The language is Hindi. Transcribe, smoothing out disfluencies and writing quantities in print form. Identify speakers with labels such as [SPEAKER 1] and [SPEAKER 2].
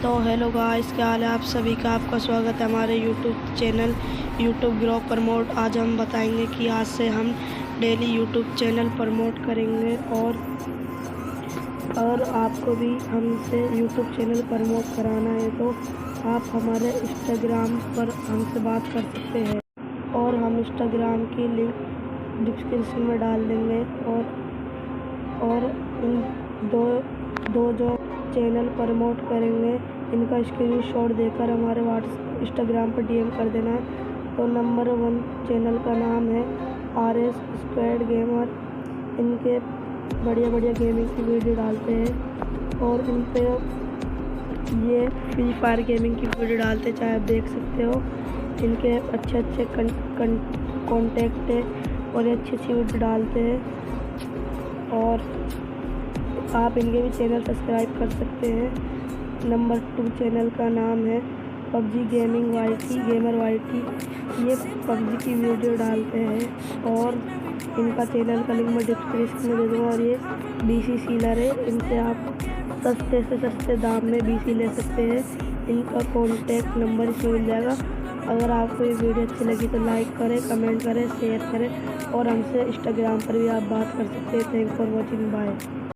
[SPEAKER 1] तो हेलो गाइस, क्या हाल है आप सभी का। आपका स्वागत है हमारे YouTube channel YouTube grow promote. आज हम बताएंगे कि आज से हम डेली यूट्यूब चैनल प्रमोट करेंगे और आपको भी हमसे यूट्यूब चैनल प्रमोट कराना है तो आप हमारे इंस्टाग्राम पर हमसे बात कर सकते हैं और हम इंस्टाग्राम की लिंक डिस्क्रिप्शन में डाल देंगे। और इन दो जो चैनल प्रमोट करेंगे इनका स्क्रीनशॉट देकर हमारे इंस्टाग्राम पर डीएम कर देना है। तो नंबर 1 चैनल का नाम है RS स्क्वाड गेमर। इनके बढ़िया गेमिंग की वीडियो डालते हैं और इन पे ये फ्री फायर गेमिंग की वीडियो डालते हैं, चाहे आप देख सकते हो। इनके अच्छे कॉन्टेक्ट है और ये अच्छी वीडियो डालते हैं और आप इनके भी चैनल सब्सक्राइब कर सकते हैं। नंबर 2 चैनल का नाम है PUBG गेमिंग गेमर YT। ये PUBG की वीडियो डालते हैं और इनका चैनल का लिंक मैं डिस्क्रिप्शन में दे दूँगा। और ये BC सीलर है, इनसे आप सस्ते से सस्ते दाम में BC ले सकते हैं। इनका कॉन्टैक्ट नंबर इसमें मिल जाएगा। अगर आपको ये वीडियो अच्छी लगी तो लाइक करें, कमेंट करें, शेयर करें और हमसे इंस्टाग्राम पर भी आप बात कर सकते हैं। Thanks for watching, bye.